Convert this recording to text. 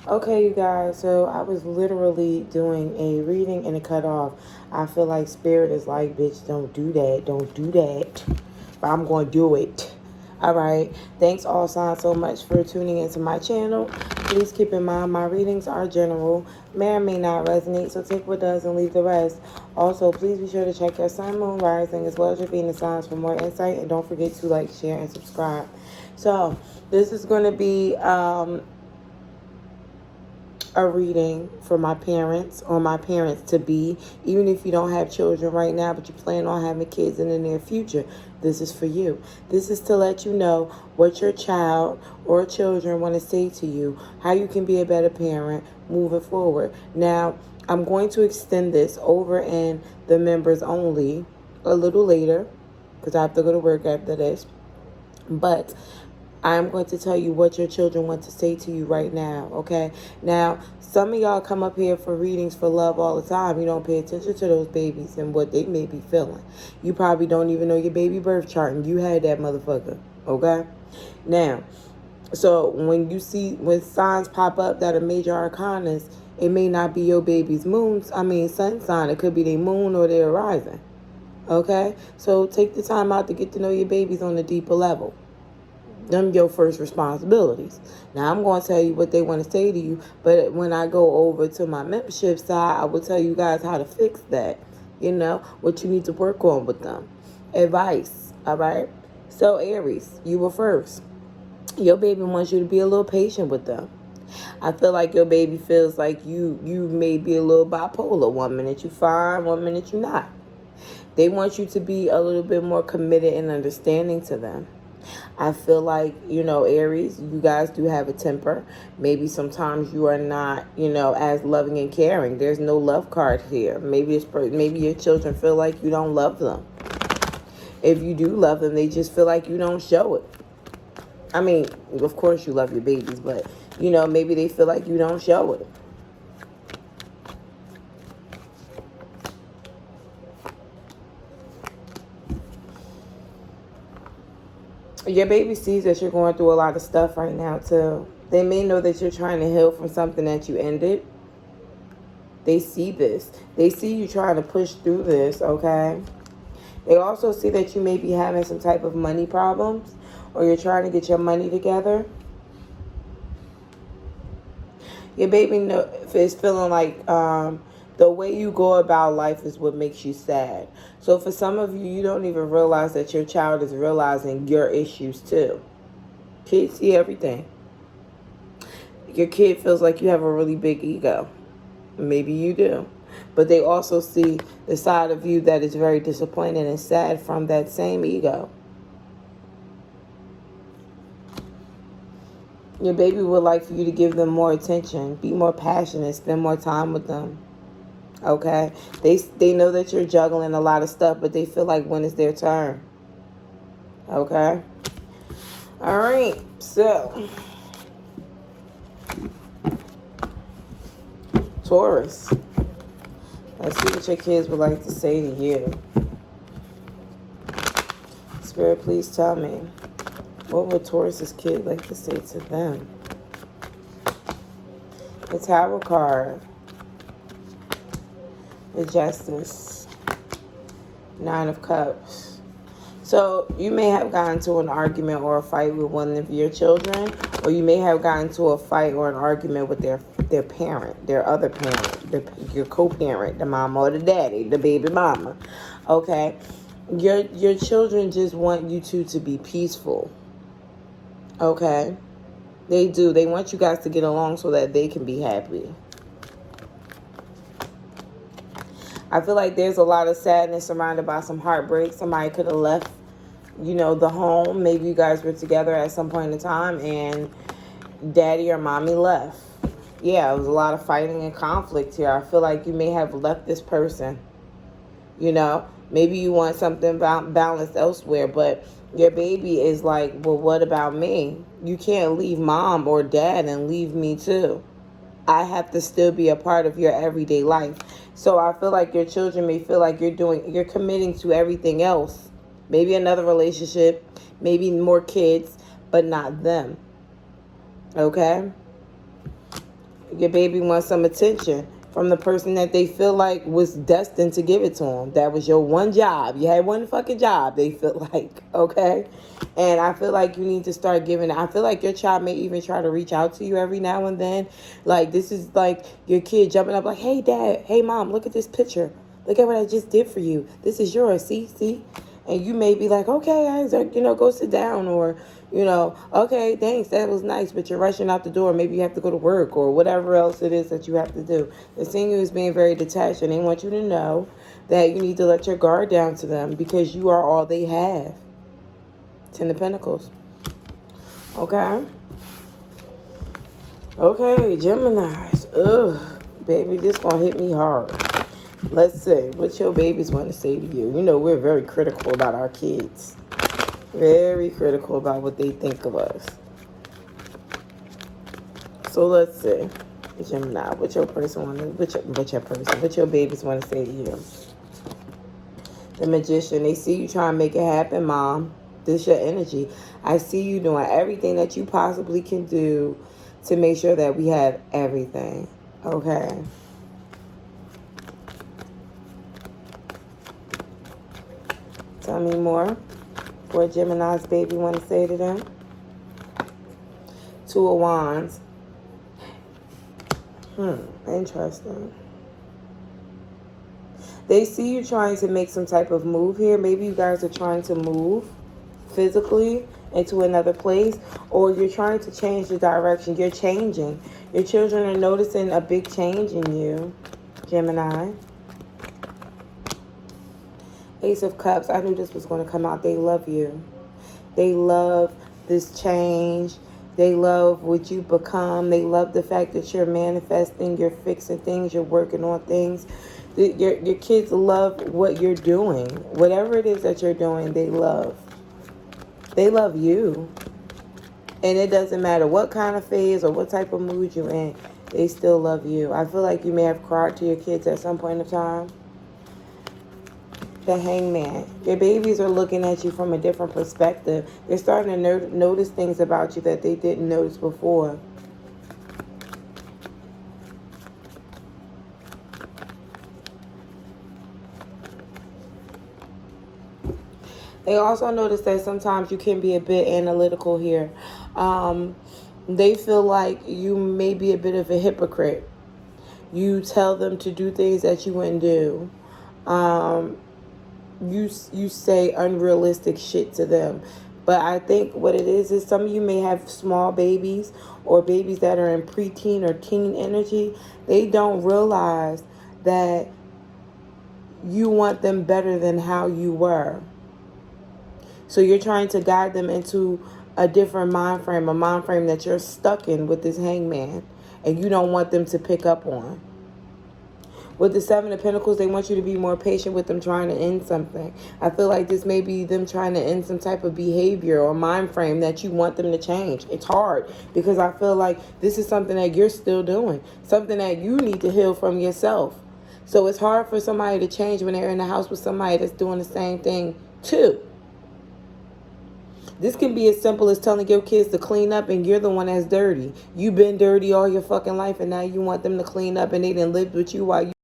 Okay, you guys, so I was literally doing a reading and it cut off. I feel like Spirit is like, bitch, don't do that. Don't do that. But I'm going to do it. All right. Thanks, all signs, so much for tuning into my channel. Please keep in mind my readings are general, may or may not resonate, so take what does and leave the rest. Also, please be sure to check your sun, moon, rising, as well as your Venus signs for more insight. And don't forget to like, share, and subscribe. So, this is going to be a reading for my parents or my parents to be. Even if you don't have children right now, but you plan on having kids in the near future, this is for you. This is to let you know what your child or children want to say to you, how you can be a better parent moving forward. Now, I'm going to extend this over in the members only a little later because I have to go to work after this. But I'm going to tell you what your children want to say to you right now, okay? Now, some of y'all come up here for readings for love all the time. You don't pay attention to those babies and what they may be feeling. You probably don't even know your baby birth chart, and you had that motherfucker, okay? Now, so when signs pop up that are major arcanas, it may not be your baby's sun sign. It could be their moon or their rising, okay? So take the time out to get to know your babies on a deeper level. Them your first responsibilities. Now, I'm going to tell you what they want to say to you, but when I go over to my membership side, I will tell you guys how to fix that, what you need to work on with them. Advice, all right? So, Aries, you were first. Your baby wants you to be a little patient with them. I feel like your baby feels like you may be a little bipolar. 1 minute you fine, 1 minute you not. They want you to be a little bit more committed and understanding to them. I feel like, Aries, you guys do have a temper. Maybe sometimes you are not, as loving and caring. There's no love card here. Maybe your children feel like you don't love them. If you do love them, they just feel like you don't show it. I mean, of course you love your babies, but, maybe they feel like you don't show it. Your baby sees that you're going through a lot of stuff right now, too. They may know that you're trying to heal from something that you ended. They see this. They see you trying to push through this, okay? They also see that you may be having some type of money problems, or you're trying to get your money together. Your baby is feeling like the way you go about life is what makes you sad. So for some of you, you don't even realize that your child is realizing your issues too. Kids see everything. Your kid feels like you have a really big ego. Maybe you do. But they also see the side of you that is very disappointed and sad from that same ego. Your baby would like for you to give them more attention, be more passionate, spend more time with them. Okay? They know that you're juggling a lot of stuff, but they feel like when is their turn. Okay? All right. So, Taurus. Let's see what your kids would like to say to you. Spirit, please tell me. What would Taurus's kid like to say to them? The Tower card. The Justice. 9 of Cups. So you may have gotten into an argument or a fight with one of your children, or you may have gotten into a fight or an argument with their parent, their other parent, your co-parent, the mama or the daddy, the baby mama. Okay? Your children just want you two to be peaceful. Okay? They do. They want you guys to get along so that they can be happy. I feel like there's a lot of sadness surrounded by some heartbreak. Somebody could have left, the home. Maybe you guys were together at some point in time and daddy or mommy left. Yeah, it was a lot of fighting and conflict here. I feel like you may have left this person. Maybe you want something balanced elsewhere, but your baby is like, well, what about me? You can't leave mom or dad and leave me too. I have to still be a part of your everyday life. So I feel like your children may feel like you're committing to everything else. Maybe another relationship, maybe more kids, but not them. Okay? Your baby wants some attention from the person that they feel like was destined to give it to them. That was your one job. You had one fucking job, they feel like, okay? And I feel like you need to start giving it. I feel like your child may even try to reach out to you every now and then. Like, this is like your kid jumping up like, hey, dad, hey, mom, look at this picture. Look at what I just did for you. This is yours. See? And you may be like, okay, Isaac, go sit down. Or, okay, thanks, that was nice. But you're rushing out the door. Maybe you have to go to work or whatever else it is that you have to do. They're seeing you as being very detached. And they want you to know that you need to let your guard down to them because you are all they have. Ten of Pentacles. Okay. Okay, Geminis. Ugh, baby, this gonna hit me hard. Let's see what your babies want to say to you. We're very critical about our kids. Very critical about what they think of us. So let's see, Gemini, what your babies want to say to you. The Magician. They see you trying to make it happen, Mom. This is your energy. I see you doing everything that you possibly can do to make sure that we have everything. Okay. Tell me more. What Gemini's baby want to say to them. Two of Wands. Interesting. They see you trying to make some type of move here. Maybe you guys are trying to move physically into another place, or you're trying to change the direction. You're changing. Your children are noticing a big change in you, Gemini. Ace of Cups. I knew this was going to come out. They love you. They love this change. They love what you become. They love the fact that you're manifesting, you're fixing things, you're working on things. Your kids love what you're doing. Whatever it is that you're doing, they love. They love you. And it doesn't matter what kind of phase or what type of mood you're in, they still love you. I feel like you may have cried to your kids at some point in time. The Hangman. Your babies are looking at you from a different perspective. They're starting to notice things about you that they didn't notice before. They also notice that sometimes you can be a bit analytical here. They feel like you may be a bit of a hypocrite. You tell them to do things that you wouldn't do. You say unrealistic shit to them. But I think what it is some of you may have small babies or babies that are in preteen or teen energy. They don't realize that you want them better than how you were. So you're trying to guide them into a different mind frame, a mind frame that you're stuck in with this Hangman, and you don't want them to pick up on. With the Seven of Pentacles, they want you to be more patient with them trying to end something. I feel like this may be them trying to end some type of behavior or mind frame that you want them to change. It's hard because I feel like this is something that you're still doing, something that you need to heal from yourself. So it's hard for somebody to change when they're in the house with somebody that's doing the same thing too. This can be as simple as telling your kids to clean up and you're the one that's dirty. You've been dirty all your fucking life and now you want them to clean up and they didn't live with you while you